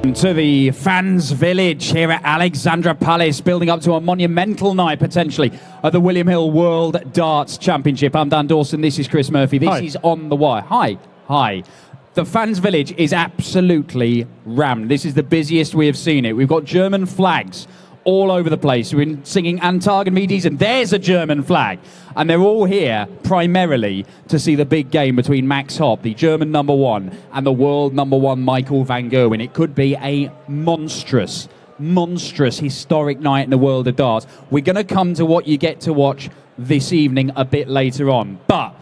To the fans' village here at Alexandra Palace, building up to a monumental night potentially at the William Hill World Darts Championship. I'm Dan Dawson, this is Chris Murphy, this is On The Wire. Hi. The fans' village is absolutely rammed. This is the busiest we have seen it. We've got German flags all over the place. We've been singing Antagen and there's a German flag. And they're all here primarily to see the big game between Max Hopp, the German #1, and the world #1 Michael van Gerwen. It could be a monstrous historic night in the world of darts. We're going to come to what you get to watch this evening a bit later on. But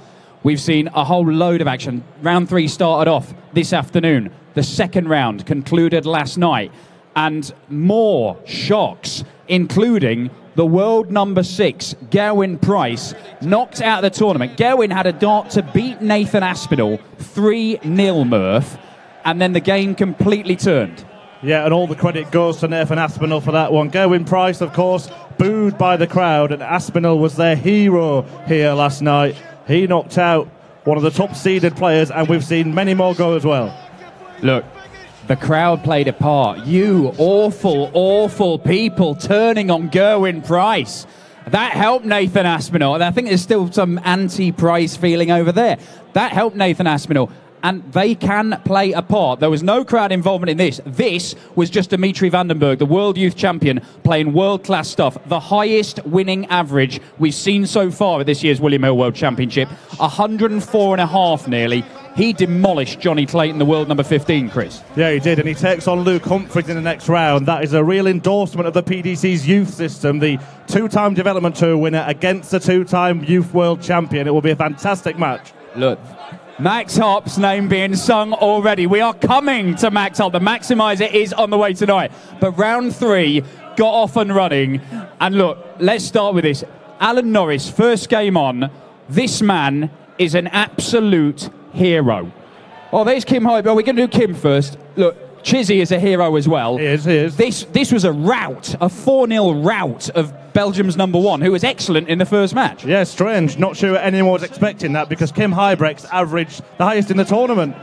we've seen a whole load of action. Round 3 started off this afternoon. The second round concluded last night. And more shocks, including the world #6, Gerwyn Price, knocked out of the tournament. Gerwyn had a dart to beat Nathan Aspinall 3-0, Murph, and then the game completely turned. Yeah, and all the credit goes to Nathan Aspinall for that one. Gerwyn Price, of course, booed by the crowd, and Aspinall was their hero here last night. He knocked out one of the top-seeded players, and we've seen many more go as well. Look, the crowd played a part. You awful people turning on Gerwyn Price. That helped Nathan Aspinall. And I think there's still some anti-Price feeling over there. That helped Nathan Aspinall. And they can play a part. There was no crowd involvement in this. This was just Dimitri Van den Bergh, the world youth champion, playing world-class stuff. The highest winning average we've seen so far at this year's William Hill World Championship. 104.5 nearly. He demolished Johnny Clayton, the world #15, Chris. Yeah, he did, and he takes on Luke Humphries in the next round. That is a real endorsement of the PDC's youth system. The 2-time Development Tour winner against the 2-time Youth World Champion. It will be a fantastic match. Look, Max Hopp's name being sung already. We are coming to Max Hopp. The Maximizer is on the way tonight. But round 3 got off and running. And look, let's start with this. Alan Norris, first game on. This man is an absolute hero. Oh, there's Kim Hyde. Well, we're going to do Kim first. Look, Chizzy is a hero as well. He is. This was a rout, a 4-0 rout of Belgium's #1, who was excellent in the first match. Yeah, strange. Not sure anyone was expecting that, because Kim Huybrechts averaged the highest in the tournament.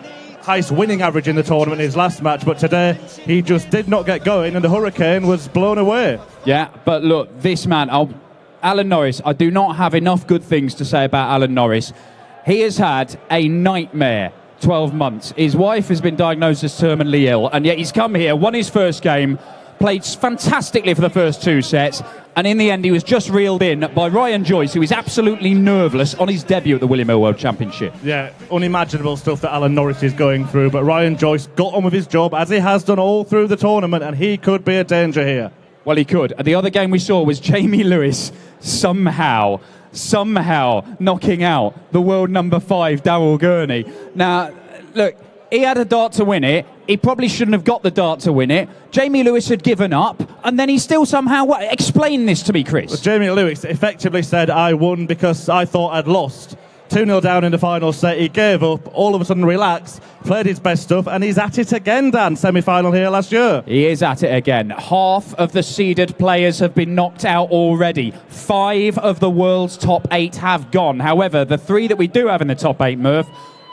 Highest winning average in the tournament in his last match, but today he just did not get going and the Hurricane was blown away. Yeah, but look, this man, Alan Norris, I do not have enough good things to say about Alan Norris. He has had a nightmare 12 months. His wife has been diagnosed as terminally ill, and yet he's come here, won his first game, played fantastically for the first 2 sets, and in the end he was just reeled in by Ryan Joyce, who is absolutely nerveless on his debut at the William Hill World Championship. Yeah, unimaginable stuff that Alan Norris is going through, but Ryan Joyce got on with his job, as he has done all through the tournament, and he could be a danger here. Well, he could. The other game we saw was Jamie Lewis somehow knocking out the world #5, Daryl Gurney. Now, look, he had a dart to win it. He probably shouldn't have got the dart to win it. Jamie Lewis had given up, and then he still somehow... Explain this to me, Chris. Well, Jamie Lewis effectively said, I won because I thought I'd lost. 2-0 down in the final set, he gave up, all of a sudden relaxed, played his best stuff, and he's at it again, Dan, semi-final here last year. He is at it again. Half of the seeded players have been knocked out already. 5 of the world's top 8 have gone. However, the 3 that we do have in the top 8, Murph,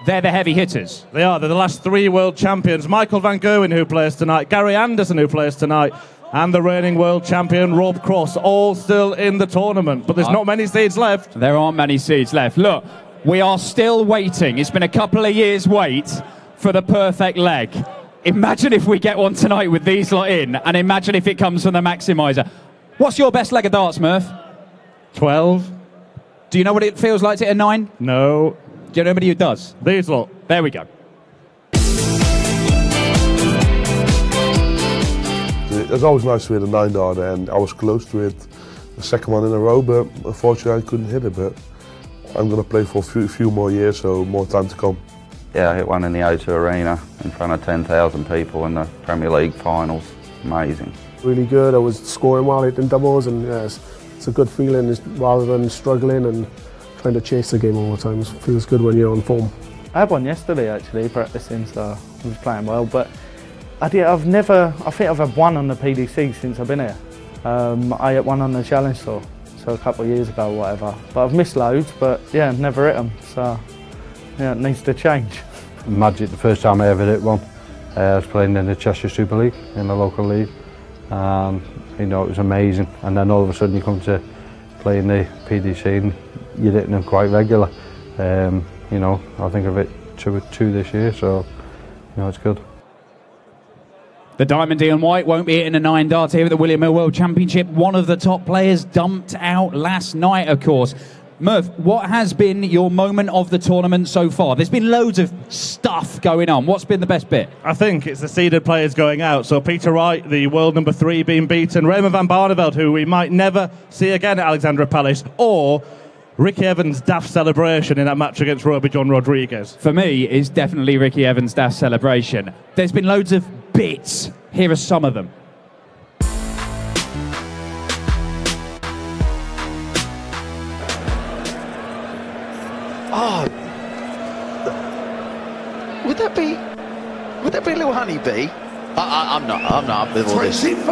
they're the heavy hitters. They are. They're the last 3 world champions. Michael van Gerwen, who plays tonight, Gary Anderson, who plays tonight, and the reigning world champion, Rob Cross, all still in the tournament. But there's not many seeds left. There aren't many seeds left. Look, we are still waiting. It's been a couple of years' wait for the perfect leg. Imagine if we get one tonight with these lot in, and imagine if it comes from the Maximizer. What's your best leg of darts, Murph? 12. Do you know what it feels like to hit a 9? No. Do you know anybody who does? These lot. There we go. It was always nice to hit a 9 dart, and I was close to it the second one in a row, but unfortunately I couldn't hit it. But I'm going to play for a few more years, so more time to come. Yeah, I hit one in the O2 Arena in front of 10,000 people in the Premier League finals. Amazing. Really good. I was scoring well in doubles, and it's a good feeling rather than struggling and trying to chase the game all the time. It feels good when you're on form. I had one yesterday actually, practicing, so I was playing well. But I think I've had one on the PDC since I've been here. I hit one on the Challenge Tour, so a couple of years ago or whatever. But I've missed loads, but yeah, never hit them. So yeah, it needs to change. Magic, the first time I ever hit one. I was playing in the Cheshire Super League, in the local league. You know, it was amazing. And then all of a sudden you come to play in the PDC and you're hitting them quite regular. You know, I think of it two this year, so you know, it's good. The Diamond Ian White won't be hitting a 9 darts here at the William Hill World Championship. One of the top players dumped out last night, of course. Murph, what has been your moment of the tournament so far? There's been loads of stuff going on. What's been the best bit? I think it's the seeded players going out. So Peter Wright, the world number 3, being beaten. Raymond van Barneveld, who we might never see again at Alexandra Palace. Or Ricky Evans' daft celebration in that match against Roby John Rodriguez. For me, it's definitely Ricky Evans' daft celebration. There's been loads of bits. Here are some of them. Oh, would that be a little honeybee? I'm not with all this. 25.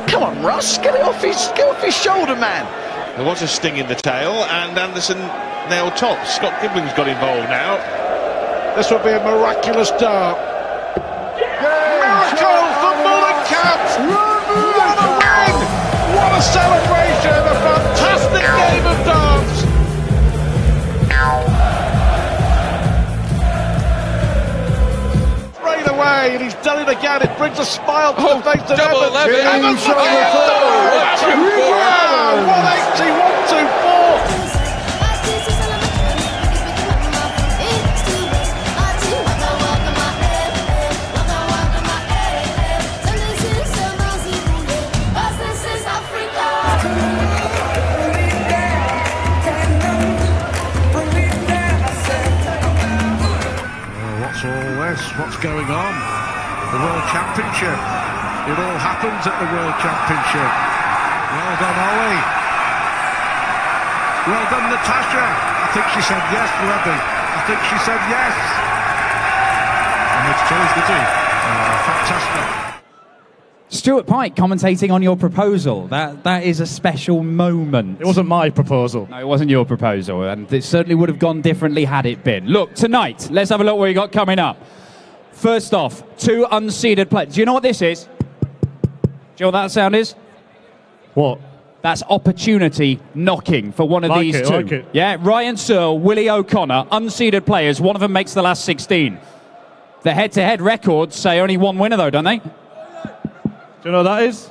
Come on, Russ, get off his shoulder, man. There was a sting in the tail, and Anderson nailed top. Scott Gibbons got involved now. This will be a miraculous dart. Miracle for Mullenkamp! What a win! What a celebration! A fantastic game of darts! Straight away, and he's done it again. It brings a smile to the face of double Evans. 11. Evans! Wow, 180, 124. What's going on? The World Championship. It all happens at the World Championship. Well done, Ollie. Well done, Natasha. I think she said yes, Levy. I think she said yes. And it's Charles Goody. Fantastic. Stuart Pike commentating on your proposal. That is a special moment. It wasn't my proposal. No, it wasn't your proposal, and it certainly would have gone differently had it been. Look, tonight, let's have a look what you got coming up. First off, 2 unseeded players. Do you know what this is? Do you know what that sound is? What? That's opportunity knocking for one of these two. Like it. Yeah, Ryan Searle, Willie O'Connor, unseeded players. One of them makes the last 16. The head-to-head records say only one winner, though, don't they? Do you know what that is?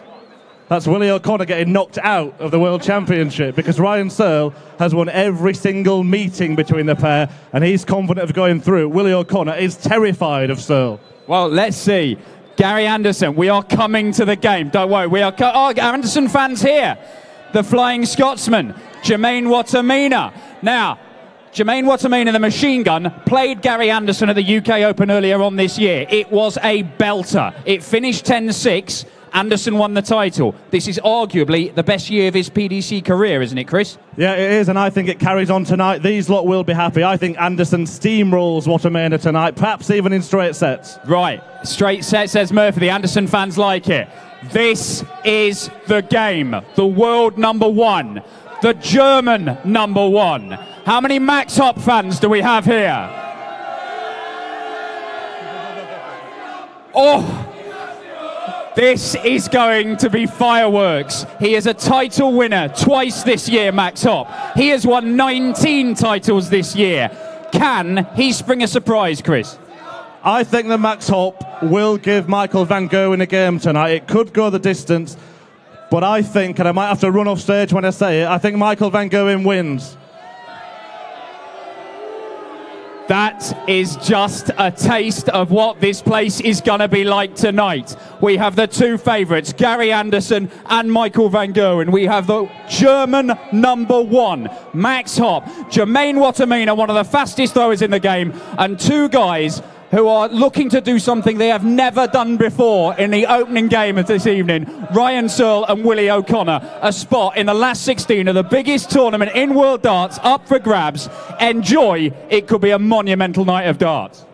That's Willie O'Connor getting knocked out of the World Championship because Ryan Searle has won every single meeting between the pair and he's confident of going through. Willie O'Connor is terrified of Searle. Well, let's see. Gary Anderson, we are coming to the game. Don't worry, we are... Anderson fans here. The Flying Scotsman, Jermaine Wattimena. Now, Jermaine Wattimena, the machine gun, played Gary Anderson at the UK Open earlier on this year. It was a belter. It finished 10-6. Anderson won the title. This is arguably the best year of his PDC career, isn't it, Chris? Yeah, it is, and I think it carries on tonight. These lot will be happy. I think Anderson steamrolls Wattimena tonight, perhaps even in straight sets. Right, straight set, says Murphy. The Anderson fans like it. This is the game. The world number 1. The German number 1. How many Max Hopp fans do we have here? Oh! This is going to be fireworks. He is a title winner twice this year, Max Hopp. He has won 19 titles this year. Can he spring a surprise, Chris? I think that Max Hopp will give Michael van Gerwen a game tonight. It could go the distance, but I think, and I might have to run off stage when I say it, I think Michael van Gerwen wins. That is just a taste of what this place is going to be like tonight. We have the 2 favourites, Gary Anderson and Michael van Gerwen. We have the German number 1, Max Hopp. Jermaine Wattimena, one of the fastest throwers in the game, and 2 guys who are looking to do something they have never done before in the opening game of this evening. Ryan Searle and Willie O'Connor. A spot in the last 16 of the biggest tournament in World Darts up for grabs. Enjoy. It could be a monumental night of darts.